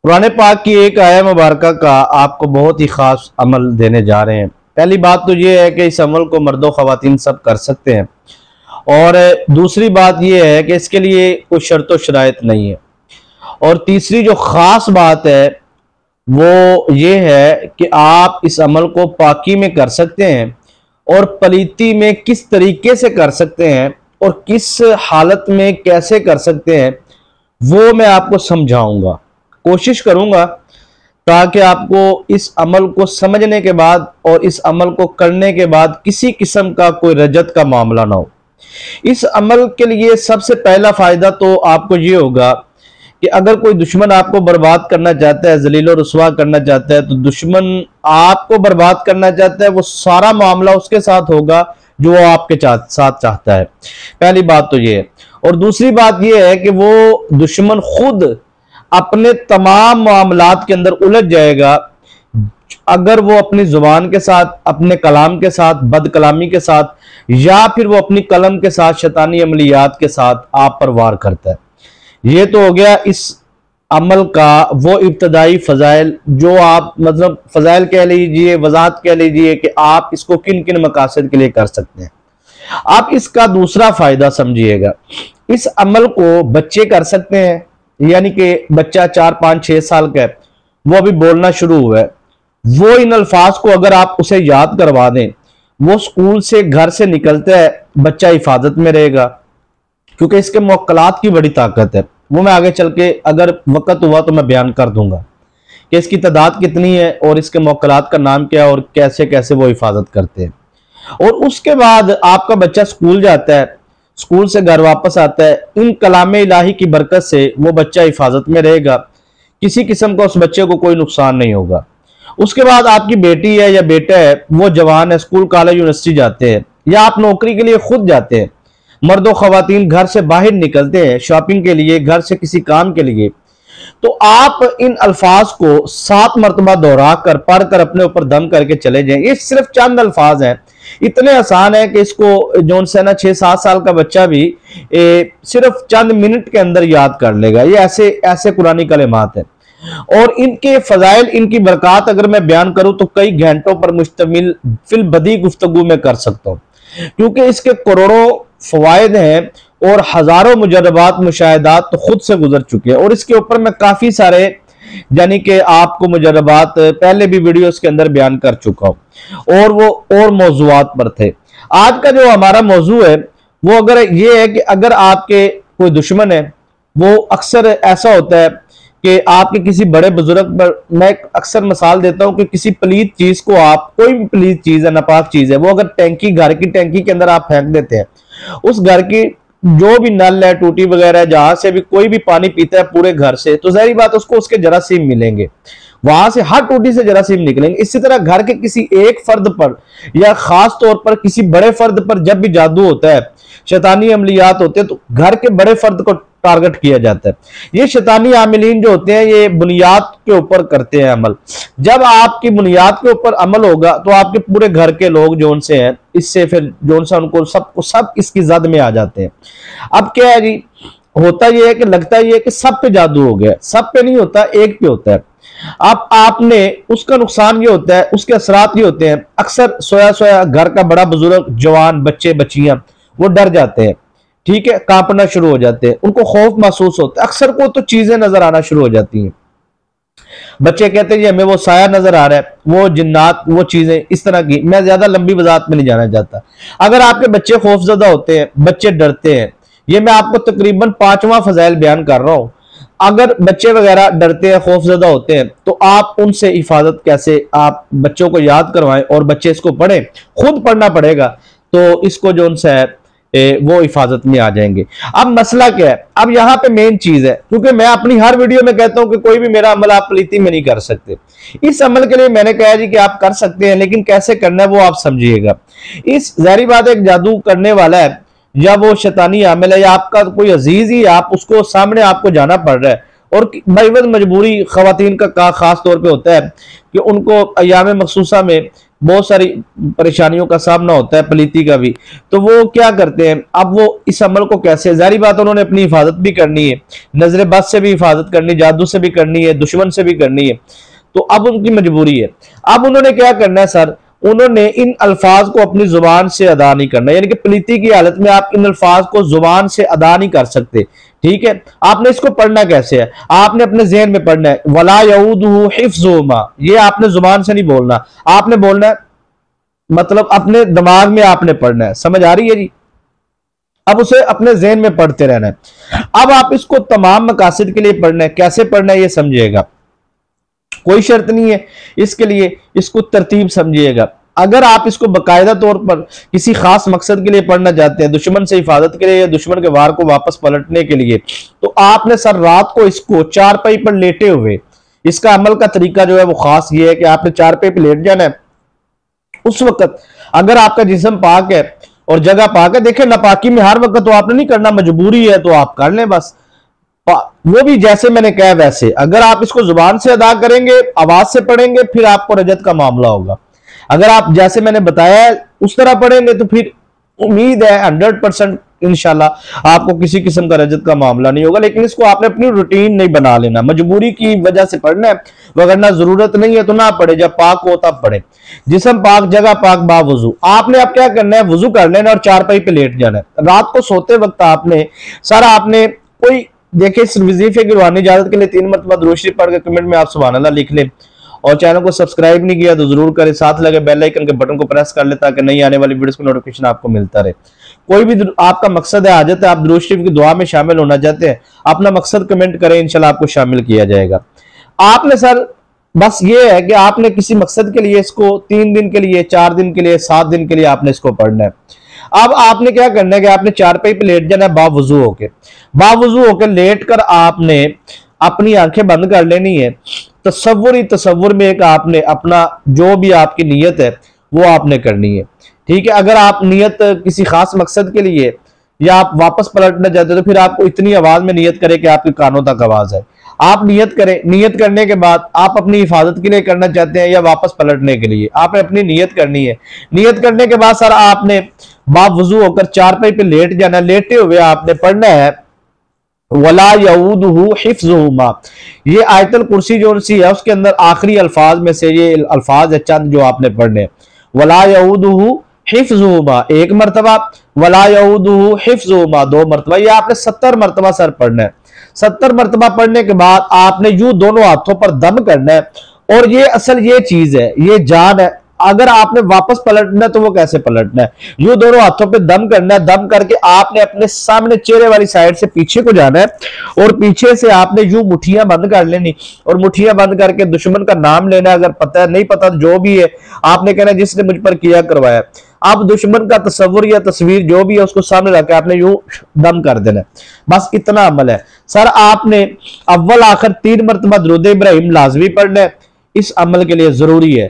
कुरान पाक की एक आया मुबारक का आपको बहुत ही खास अमल देने जा रहे हैं। पहली बात तो ये है कि इस अमल को मर्दों ख़वातीन सब कर सकते हैं, और दूसरी बात ये है कि इसके लिए कोई शर्त व शराइत नहीं है। और तीसरी जो ख़ास बात है वो ये है कि आप इस अमल को पाकी में कर सकते हैं, और पलीती में किस तरीके से कर सकते हैं और किस हालत में कैसे कर सकते हैं वो मैं आपको समझाऊंगा। कोशिश करूंगा ताकि आपको इस अमल को समझने के बाद और इस अमल को करने के बाद किसी किस्म का कोई रजत का मामला ना हो। इस अमल के लिए सबसे पहला फायदा तो आपको ये होगा कि अगर कोई दुश्मन आपको बर्बाद करना चाहता है, जलील और रुसवा करना चाहता है, तो दुश्मन आपको बर्बाद करना चाहता है, वो सारा मामला उसके साथ होगा जो वो आपके साथ चाहता है। पहली बात तो ये है। और दूसरी बात ये है कि वो दुश्मन खुद अपने तमाम मामलात के अंदर उलझ जाएगा अगर वो अपनी जुबान के साथ, अपने कलाम के साथ, बद कलामी के साथ, या फिर वो अपनी कलम के साथ शैतानी अमलियात के साथ आप पर वार करता है। ये तो हो गया इस अमल का वो इब्तदाई फजाइल, जो आप मतलब फजाइल कह लीजिए, वजाहत कह लीजिए कि आप इसको किन किन मकासद के लिए कर सकते हैं। आप इसका दूसरा फायदा समझिएगा। इस अमल को बच्चे कर सकते हैं, यानी कि बच्चा 4, 5, 6 साल का है, वो अभी बोलना शुरू हुआ है, वो इन अल्फाज को अगर आप उसे याद करवा दें, वो स्कूल से, घर से निकलता है, बच्चा हिफाजत में रहेगा, क्योंकि इसके मुक्कलात की बड़ी ताकत है। वो मैं आगे चल के अगर वक्त हुआ तो मैं बयान कर दूंगा कि इसकी तादाद कितनी है और इसके मुक्कलात का नाम क्या है और कैसे कैसे वो हिफाजत करते हैं। और उसके बाद आपका बच्चा स्कूल जाता है, स्कूल से घर वापस आता है, इन कलाम इलाही की बरकत से वो बच्चा हिफाजत में रहेगा, किसी किस्म का उस बच्चे को कोई नुकसान नहीं होगा। उसके बाद आपकी बेटी है या बेटा है, वो जवान है, स्कूल, कॉलेज, यूनिवर्सिटी जाते हैं, या आप नौकरी के लिए खुद जाते हैं, मर्दों ख़वातीन घर से बाहर निकलते हैं शॉपिंग के लिए, घर से किसी काम के लिए, तो आप इन अल्फाज को 7 मरतबा दोहरा कर, पढ़ कर, अपने ऊपर दम करके चले जाएं। ये सिर्फ चंद अल्फाज हैं, इतने आसान है कि इसको जोन से ना 6-7 साल का बच्चा भी सिर्फ चंद मिनट के अंदर याद कर लेगा। ये ऐसे ऐसे कुरानी कलिमात हैं, और इनके फजाइल, इनकी बरकत अगर मैं बयान करूं तो कई घंटों पर मुश्तमिल फिल बदी गुफ्तगू में कर सकता हूं, क्योंकि इसके करोड़ों फवायद हैं और हजारों मुजरबात, मुशाहिदात तो खुद से गुजर चुके हैं। और इसके ऊपर मैं काफी सारे, यानी कि आपको मुजरबात पहले भी वीडियोस के अंदर बयान कर चुका हूं, और वो और मौजूआत पर थे। आज का जो हमारा मौजू है वो अगर ये है कि अगर आपके कोई दुश्मन है, वो अक्सर ऐसा होता है कि आपके किसी बड़े बुजुर्ग पर, मैं अक्सर मिसाल देता हूं कि किसी पलीत चीज को, आप कोई भी पलीत चीज है, नापाक चीज है, वो अगर टैंकी, घर की टैंकी के अंदर आप फेंक देते हैं, उस घर की जो भी नल है, टूटी वगैरह, जहां से भी कोई भी पानी पीता है पूरे घर से, तो जाहिर बात उसको उसके जरासीम मिलेंगे, वहां से हर टूटी से जरासीम निकलेंगे। इसी तरह घर के किसी एक फर्द पर या खास तौर पर किसी बड़े फर्द पर जब भी जादू होता है, शैतानी अमलियात होते हैं, तो घर के बड़े फर्द को टारगेट किया जाता है। ये शैतानी आमिलीन जो होते हैं, ये बुनियाद के ऊपर करते हैं अमल। जब आपकी बुनियाद के ऊपर अमल होगा तो आपके पूरे घर के लोग जो उनसे हैं, इससे फिर जो उनसे उनको सब इसकी जद में आ जाते हैं। अब क्या है जी, होता यह है कि लगता यह है कि सब पे जादू हो गया, सब पे नहीं होता, एक पे होता है। अब आपने, उसका नुकसान ये होता है, उसके असरात ये होते हैं, अक्सर सोया सोया घर का बड़ा बुजुर्ग, जवान, बच्चे, बच्चियां, वो डर जाते हैं, ठीक है, कांपना शुरू हो जाते हैं, उनको खौफ महसूस होता है, अक्सर को तो चीजें नजर आना शुरू हो जाती हैं। बच्चे कहते हैं हमें वो साया नजर आ रहा है, वो जिन्नात, वो चीजें इस तरह की। मैं ज्यादा लंबी वजाहत में नहीं जाना चाहता। अगर आपके बच्चे खौफजदा होते हैं, बच्चे डरते हैं, ये मैं आपको तकरीबन 5वां फजाइल बयान कर रहा हूं। अगर बच्चे वगैरह डरते हैं, खौफजदा होते हैं, तो आप उनसे हिफाजत कैसे, आप बच्चों को याद करवाएं और बच्चे इसको पढ़ें, खुद पढ़ना पड़ेगा, तो इसको जो उनसे है वो हिफाजत में आ जाएंगे। अब मसला क्या है, अब यहां पे मेन चीज है, क्योंकि मैं अपनी हर वीडियो में कहता हूं कि कोई भी मेरा अमल आप पलीती में नहीं कर सकते। इस अमल के लिए मैंने कहा जी कि आप कर सकते हैं, लेकिन कैसे करना है वो आप समझिएगा। इस ज़ाहिर बात है, एक जादू करने वाला है या वो शैतानी आमिल है या आपका कोई अजीज ही, आप उसको सामने आपको जाना पड़ रहा है, और मजबूरी खवातीन का खास तौर पर होता है कि उनको अयाम मखसूसा में बहुत सारी परेशानियों का सामना होता है, पलीती का भी। तो वो क्या करते हैं, अब वो इस अमल को कैसे, जारी बात उन्होंने अपनी हिफाजत भी करनी है, नजर बद से भी हिफाजत करनी, जादू से भी करनी है, दुश्मन से भी करनी है, तो अब उनकी मजबूरी है। अब उन्होंने क्या करना है सर, उन्होंने इन अल्फाज को अपनी जुबान से अदा नहीं करना, यानी कि पलीती की हालत में आप इन अल्फाज को जुबान से अदा नहीं कर सकते। ठीक है, आपने इसको पढ़ना कैसे है, आपने अपने ज़हन में पढ़ना है, वला यऊदुहु हिफ्ज़ुहुमा, ये आपने जुबान से नहीं बोलना, आपने बोलना है, मतलब अपने दिमाग में आपने पढ़ना है। समझ आ रही है जी? अब उसे अपने ज़हन में पढ़ते रहना है। अब आप इसको तमाम मकासद के लिए पढ़ना है, कैसे पढ़ना है ये समझिएगा, कोई शर्त नहीं है इसके लिए, इसको तरतीब समझिएगा। अगर आप इसको बाकायदा तौर पर किसी खास मकसद के लिए पढ़ना चाहते हैं, दुश्मन से हिफाजत के लिए या दुश्मन के वार को वापस पलटने के लिए, तो आपने सर रात को इसको चारपाई पर लेटे हुए, इसका अमल का तरीका जो है वो खास ये है कि आपने चारपाई पर लेट जाना है। उस वक्त अगर आपका जिस्म पाक है और जगह पाक है, देखें नापाकी में हर वक्त तो आपने नहीं करना, मजबूरी है तो आप कर लें बस, वो भी जैसे मैंने कहा वैसे। अगर आप इसको जुबान से अदा करेंगे, आवाज से पढ़ेंगे, फिर आपको रजत का मामला होगा। अगर आप जैसे मैंने बताया उस तरह पढ़ेंगे तो फिर उम्मीद है 100% इंशाल्लाह आपको किसी किस्म का रजत का मामला नहीं होगा। लेकिन इसको आपने अपनी रूटीन नहीं बना लेना, मजबूरी की वजह से पढ़ना है, वगरना जरूरत नहीं है तो ना पढ़े, जब पाक हो तब पढ़े। जिस्म पाक, जगह पाक, बावुजू। आपने अब क्या करना है, वजू कर लेना और चारपाई पे लेट जाना है। रात को सोते वक्त आपने सारा आपने कोई देखिए, इस वजीफे की रूहानी इजाजत के लिए 3 मरतबा दुरूद शरीफ पढ़ के कमेंट में आप सुभान अल्लाह लिख लें, और चैनल को सब्सक्राइब नहीं किया तो जरूर करें, साथ लगे बेल आइकन के बटन को प्रेस कर ले ताकि नई आने वाली वीडियोस की नोटिफिकेशन आपको मिलता रहे। कोई भी आपका मकसद है, हाजत है, आप दुरूद शरीफ की दुआ में शामिल होना चाहते हैं, अपना मकसद कमेंट करें, इंशाल्लाह आपको शामिल किया जाएगा। आपने सर बस ये है कि आपने किसी मकसद के लिए इसको 3 दिन के लिए, 4 दिन के लिए, 7 दिन के लिए आपने इसको पढ़ना है। अब आपने क्या करना है कि आपने चारपाई पे लेट जाना है बावुजू होके लेट कर आपने अपनी आंखें बंद कर लेनी है। तसव्वुर ही तसव्वुर में एक आपने अपना जो भी आपकी नीयत है वो आपने करनी है। ठीक है, अगर आप नीयत किसी खास मकसद के लिए या आप वापस पलटना चाहते हो तो फिर आपको इतनी आवाज में नीयत करें कि आपके कानों तक आवाज है। आप नियत करें, नियत करने के बाद आप अपनी हिफाजत के लिए करना चाहते हैं या वापस पलटने के लिए, आपने अपनी नियत करनी है। नियत करने के बाद सर आपने बावुजू होकर चारपाई पे लेट जाना, लेटे हुए आपने पढ़ना है वला यऊदुहु हिफ्ज़ुहुमा। ये आयतल कुर्सी जो सी है उसके अंदर आखिरी अल्फाज में से ये अल्फाज है चंद जो आपने पढ़ने, वला यऊदुहु हिफ्ज़ुहुमा 1 मरतबा, वला यऊदुहु हिफ्ज़ुहुमा 2 मरतबा। ये आपने 70 मरतबा सर पढ़ना है। 70 मरतबा पढ़ने के बाद आपने यूं दोनों हाथों पर दम करना है, और ये असल ये चीज है, ये जान है। अगर आपने वापस पलटना है तो वो कैसे पलटना है, यूं दोनों हाथों पे दम करना है। दम करके आपने अपने सामने चेहरे वाली साइड से पीछे को जाना है, और पीछे से आपने यूं मुठ्ठियां बंद कर लेनी, और मुठ्ठियां बंद करके दुश्मन का नाम लेना है। अगर पता है नहीं पता जो भी है आपने कहना जिसने मुझ पर किया करवाया। अब दुश्मन का तस्वुर या तस्वीर जो भी है उसको सामने रखकर आपने यूं दम कर देना, बस इतना अमल है सर। आपने अव्वल आखिर 3 मरतबा दुरूद इब्राहिम लाजमी पढ़ना है, इस अमल के लिए जरूरी है।